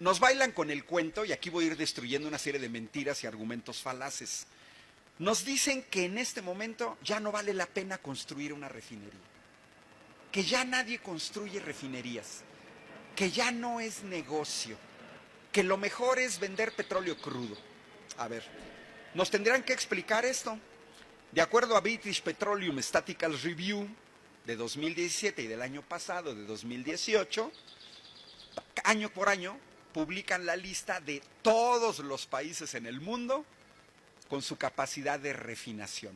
Nos bailan con el cuento, y aquí voy a ir destruyendo una serie de mentiras y argumentos falaces. Nos dicen que en este momento ya no vale la pena construir una refinería, que ya nadie construye refinerías, que ya no es negocio, que lo mejor es vender petróleo crudo. A ver, nos tendrán que explicar esto. De acuerdo a British Petroleum Statistical Review de 2017 y del año pasado, de 2018, año por año publican la lista de todos los países en el mundo con su capacidad de refinación.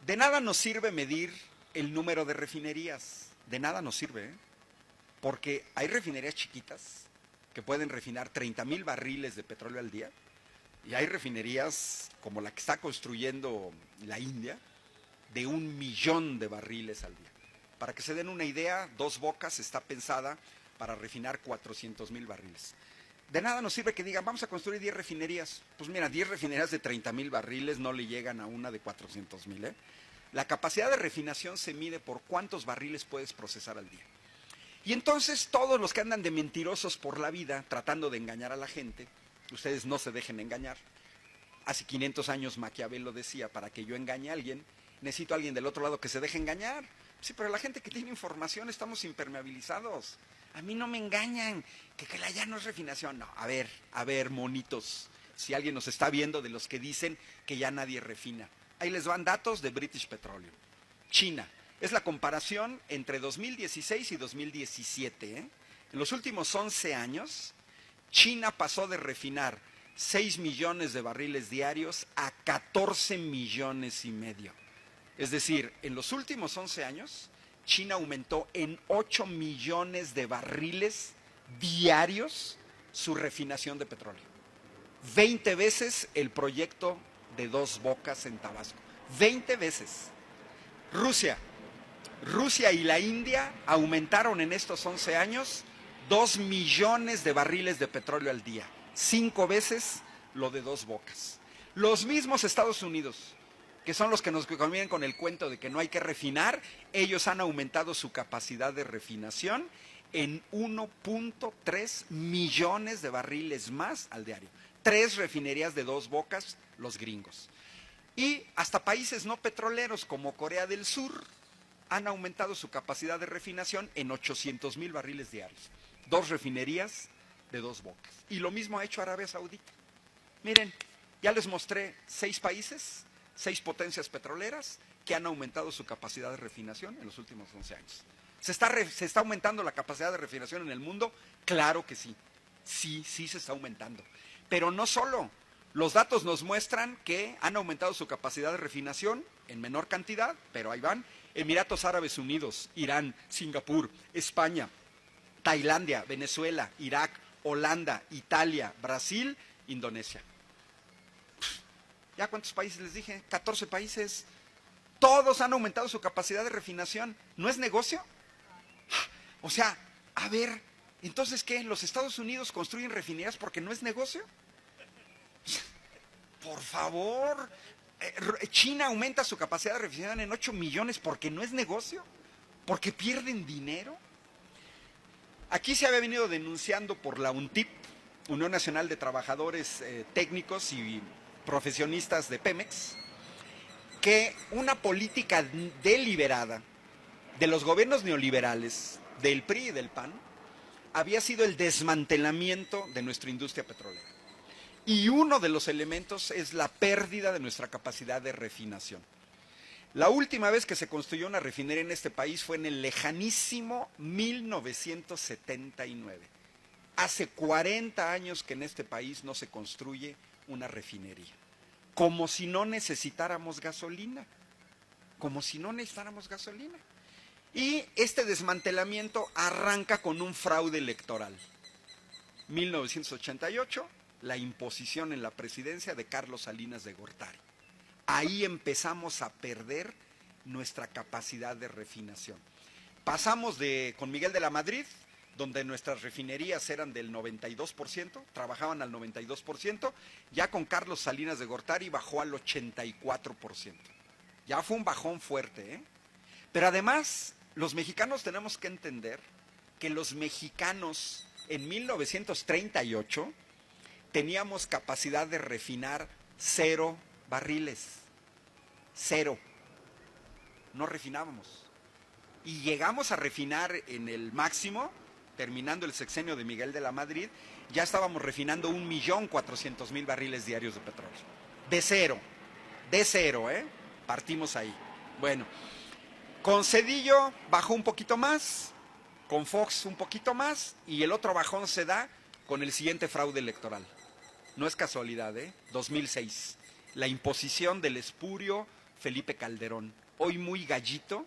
De nada nos sirve medir el número de refinerías, de nada nos sirve, porque hay refinerías chiquitas que pueden refinar 30,000 barriles de petróleo al día, y hay refinerías como la que está construyendo la India, de 1,000,000 de barriles al día. Para que se den una idea, Dos Bocas está pensada para refinar 400,000 barriles. De nada nos sirve que digan, vamos a construir 10 refinerías. Pues mira, 10 refinerías de 30,000 barriles no le llegan a una de 400,000. La capacidad de refinación se mide por cuántos barriles puedes procesar al día. Y entonces todos los que andan de mentirosos por la vida, tratando de engañar a la gente, ustedes no se dejen engañar. Hace 500 años Maquiavelo decía, para que yo engañe a alguien, necesito a alguien del otro lado que se deje engañar. Sí, pero la gente que tiene información estamos impermeabilizados. A mí no me engañan, que la ya no es refinación. No, a ver, monitos, si alguien nos está viendo de los que dicen que ya nadie refina. Ahí les van datos de British Petroleum. China, es la comparación entre 2016 y 2017. En los últimos 11 años, China pasó de refinar 6 millones de barriles diarios a 14 millones y medio. Es decir, en los últimos 11 años, China aumentó en 8 millones de barriles diarios su refinación de petróleo. 20 veces el proyecto de Dos Bocas en Tabasco. 20 veces. Rusia y la India aumentaron en estos 11 años 2 millones de barriles de petróleo al día. 5 veces lo de Dos Bocas. Los mismos Estados Unidos, que son los que nos convienen con el cuento de que no hay que refinar, ellos han aumentado su capacidad de refinación en 1.3 millones de barriles más al diario. 3 refinerías de Dos Bocas, los gringos. Y hasta países no petroleros como Corea del Sur han aumentado su capacidad de refinación en 800,000 barriles diarios. 2 refinerías de Dos Bocas. Y lo mismo ha hecho Arabia Saudita. Miren, ya les mostré 6 países, 6 potencias petroleras que han aumentado su capacidad de refinación en los últimos 11 años. ¿Se está aumentando la capacidad de refinación en el mundo? Claro que sí. Sí se está aumentando. Pero no solo. Los datos nos muestran que han aumentado su capacidad de refinación en menor cantidad, pero ahí van. Emiratos Árabes Unidos, Irán, Singapur, España, Tailandia, Venezuela, Irak, Holanda, Italia, Brasil, Indonesia. ¿Ya cuántos países les dije? 14 países. Todos han aumentado su capacidad de refinación. ¿No es negocio? O sea, a ver, ¿entonces qué? ¿Los Estados Unidos construyen refinerías porque no es negocio? Por favor. China aumenta su capacidad de refinación en 8 millones porque no es negocio. ¿Porque pierden dinero? Aquí se había venido denunciando por la UNTIP, Unión Nacional de Trabajadores Técnicos y Profesionistas de Pemex, que una política deliberada de los gobiernos neoliberales, del PRI y del PAN, había sido el desmantelamiento de nuestra industria petrolera. Y uno de los elementos es la pérdida de nuestra capacidad de refinación. La última vez que se construyó una refinería en este país fue en el lejanísimo 1979. Hace 40 años que en este país no se construye una refinería. Como si no necesitáramos gasolina. Como si no necesitáramos gasolina. Y este desmantelamiento arranca con un fraude electoral. 1988, la imposición en la presidencia de Carlos Salinas de Gortari. Ahí empezamos a perder nuestra capacidad de refinación. Pasamos con Miguel de la Madrid, donde nuestras refinerías eran del 92%, trabajaban al 92%, ya con Carlos Salinas de Gortari bajó al 84%. Ya fue un bajón fuerte, Pero además, los mexicanos tenemos que entender que los mexicanos en 1938 teníamos capacidad de refinar 0 barriles. 0. No refinábamos. Y llegamos a refinar en el máximo, terminando el sexenio de Miguel de la Madrid, ya estábamos refinando 1.400.000 barriles diarios de petróleo. De cero, partimos ahí. Bueno, con Zedillo bajó un poquito más, con Fox un poquito más, y el otro bajón se da con el siguiente fraude electoral. No es casualidad, 2006. La imposición del espurio Felipe Calderón, hoy muy gallito,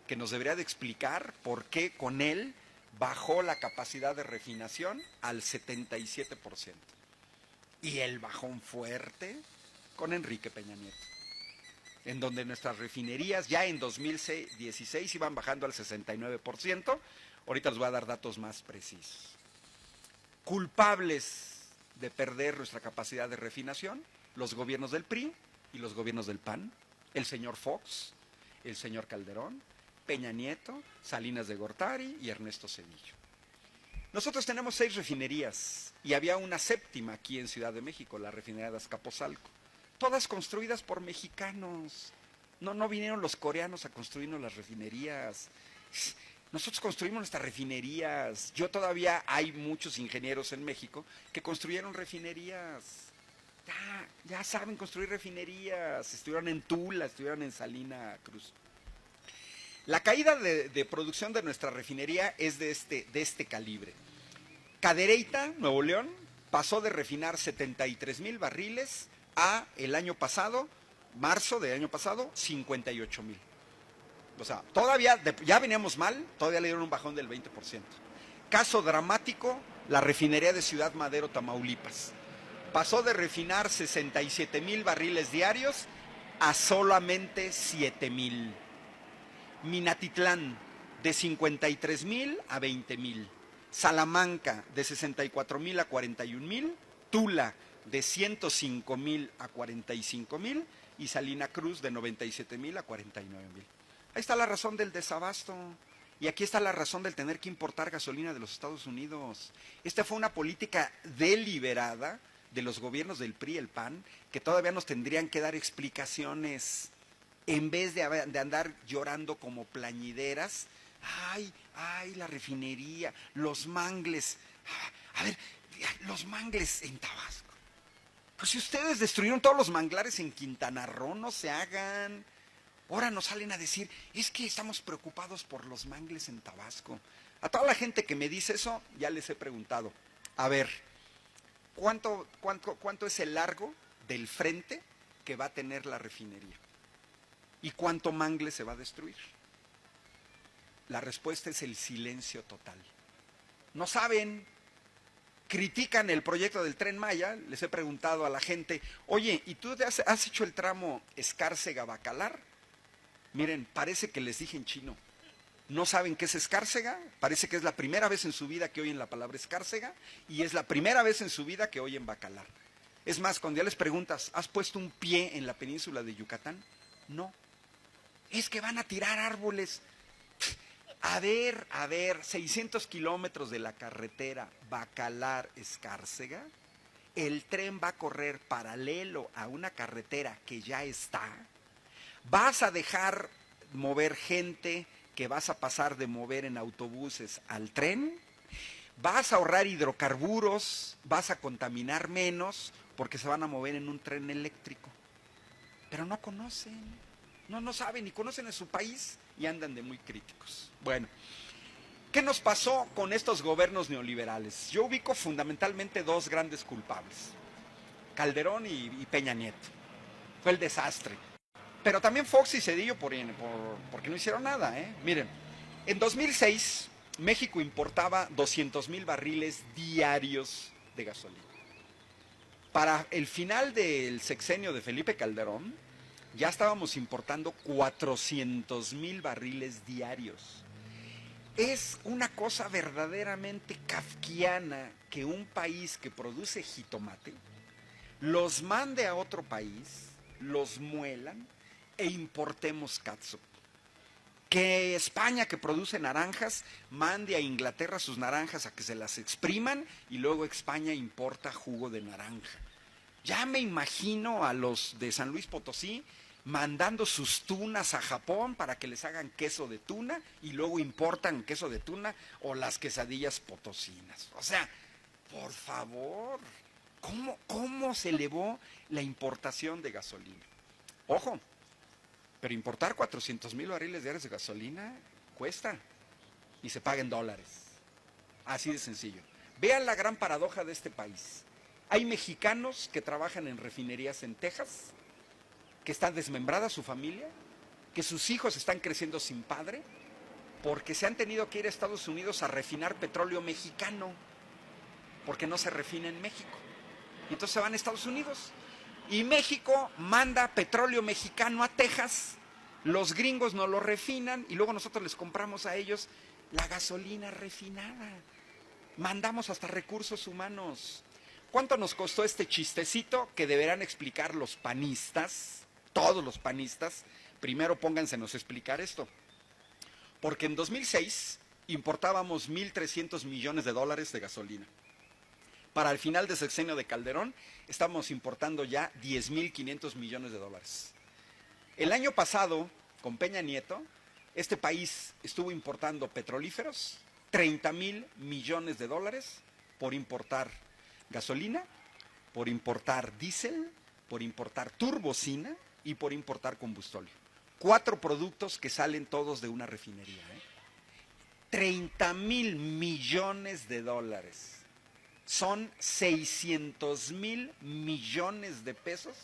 que nos debería de explicar por qué con él bajó la capacidad de refinación al 77%. Y el bajón fuerte con Enrique Peña Nieto, en donde nuestras refinerías ya en 2016 iban bajando al 69%. Ahorita les voy a dar datos más precisos. Culpables de perder nuestra capacidad de refinación, los gobiernos del PRI y los gobiernos del PAN, el señor Fox, el señor Calderón, Peña Nieto, Salinas de Gortari y Ernesto Zedillo. Nosotros tenemos 6 refinerías y había una 7ª aquí en Ciudad de México, la refinería de Azcapotzalco. Todas construidas por mexicanos. No vinieron los coreanos a construirnos las refinerías. Nosotros construimos nuestras refinerías. Todavía hay muchos ingenieros en México que construyeron refinerías. Ya saben construir refinerías. Estuvieron en Tula, estuvieron en Salina Cruz. La caída de producción de nuestra refinería es de este calibre. Cadereyta, Nuevo León, pasó de refinar 73,000 barriles a el año pasado, marzo del año pasado, 58,000. O sea, todavía, ya veníamos mal, todavía le dieron un bajón del 20%. Caso dramático, la refinería de Ciudad Madero, Tamaulipas. Pasó de refinar 67,000 barriles diarios a solamente 7,000. Minatitlán, de 53,000 a 20,000. Salamanca, de 64,000 a 41,000. Tula, de 105,000 a 45,000. Y Salina Cruz, de 97,000 a 49,000. Ahí está la razón del desabasto. Y aquí está la razón del tener que importar gasolina de los Estados Unidos. Esta fue una política deliberada de los gobiernos del PRI y el PAN, que todavía nos tendrían que dar explicaciones, en vez de andar llorando como plañideras. Ay, la refinería, los mangles. A ver, los mangles en Tabasco. Pues si ustedes destruyeron todos los manglares en Quintana Roo, no se hagan. Ahora nos salen a decir, es que estamos preocupados por los mangles en Tabasco. A toda la gente que me dice eso, ya les he preguntado, a ver, ¿cuánto es el largo del frente que va a tener la refinería? ¿Y cuánto mangle se va a destruir? La respuesta es el silencio total. No saben, critican el proyecto del Tren Maya. Les he preguntado a la gente, oye, ¿y tú has hecho el tramo Escárcega-Bacalar? Miren, parece que les dije en chino. No saben qué es Escárcega, parece que es la primera vez en su vida que oyen la palabra Escárcega y es la primera vez en su vida que oyen Bacalar. Es más, cuando ya les preguntas, ¿has puesto un pie en la península de Yucatán? No. Es que van a tirar árboles. A ver, 600 kilómetros de la carretera Bacalar-Escárcega, el tren va a correr paralelo a una carretera que ya está. Vas a dejar mover gente que vas a pasar de mover en autobuses al tren. Vas a ahorrar hidrocarburos, vas a contaminar menos porque se van a mover en un tren eléctrico. Pero no conocen. No saben ni conocen a su país y andan de muy críticos. Bueno, ¿qué nos pasó con estos gobiernos neoliberales? Yo ubico fundamentalmente 2 grandes culpables, Calderón y Peña Nieto. Fue el desastre. Pero también Fox y Zedillo porque no hicieron nada. Miren, en 2006 México importaba 200,000 barriles diarios de gasolina. Para el final del sexenio de Felipe Calderón, ya estábamos importando 400,000 barriles diarios. Es una cosa verdaderamente kafkiana que un país que produce jitomate los mande a otro país, los muelan e importemos catsup. Que España, que produce naranjas, mande a Inglaterra sus naranjas a que se las expriman y luego España importa jugo de naranja. Ya me imagino a los de San Luis Potosí mandando sus tunas a Japón para que les hagan queso de tuna y luego importan queso de tuna o las quesadillas potosinas. O sea, por favor, ¿cómo se elevó la importación de gasolina? Ojo, pero importar 400,000 barriles diarios de gasolina cuesta y se paga en dólares. Así de sencillo. Vean la gran paradoja de este país. Hay mexicanos que trabajan en refinerías en Texas, que está desmembrada su familia, que sus hijos están creciendo sin padre, porque se han tenido que ir a Estados Unidos a refinar petróleo mexicano, porque no se refina en México. Y entonces se van a Estados Unidos. Y México manda petróleo mexicano a Texas, los gringos nos lo refinan y luego nosotros les compramos a ellos la gasolina refinada. Mandamos hasta recursos humanos. ¿Cuánto nos costó este chistecito que deberán explicar los panistas, todos los panistas? Primero póngansenos a explicar esto. Porque en 2006 importábamos 1,300 millones de dólares de gasolina. Para el final del sexenio de Calderón, estamos importando ya 10,500 millones de dólares. El año pasado, con Peña Nieto, este país estuvo importando petrolíferos, 30,000 millones de dólares por importar gasolina, por importar diésel, por importar turbocina y por importar combustóleo. 4 productos que salen todos de una refinería. 30,000 millones de dólares. Son 600,000 millones de pesos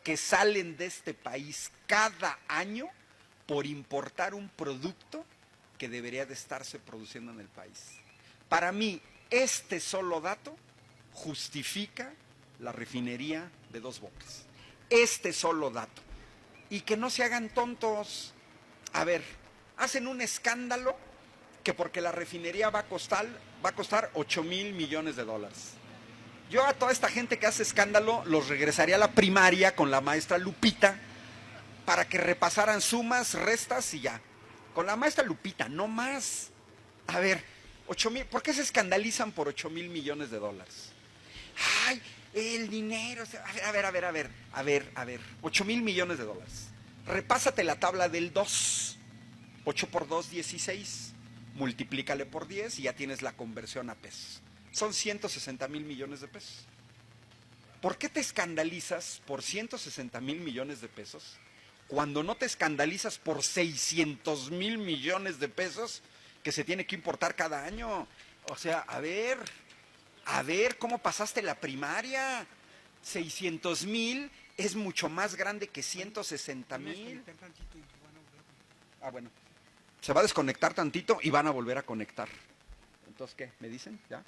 que salen de este país cada año por importar un producto que debería de estarse produciendo en el país. Para mí, este solo dato justifica la refinería de Dos Bocas. Este solo dato. Y que no se hagan tontos. A ver, hacen un escándalo que porque la refinería va a costar 8,000 millones de dólares. Yo a toda esta gente que hace escándalo los regresaría a la primaria con la maestra Lupita para que repasaran sumas, restas y ya. Con la maestra Lupita, no más. A ver, 8,000, ¿por qué se escandalizan por 8,000 millones de dólares? Ay, el dinero. A ver, 8,000 millones de dólares. Repásate la tabla del 2. 8 por 2, 16. Multiplícale por 10 y ya tienes la conversión a pesos. Son 160,000 millones de pesos. ¿Por qué te escandalizas por 160,000 millones de pesos cuando no te escandalizas por 600,000 millones de pesos que se tiene que importar cada año? O sea, a ver, ¿cómo pasaste la primaria? 600,000 es mucho más grande que 160,000. Ah, bueno. Se va a desconectar tantito y van a volver a conectar. Entonces, ¿qué? ¿Me dicen? ¿Ya?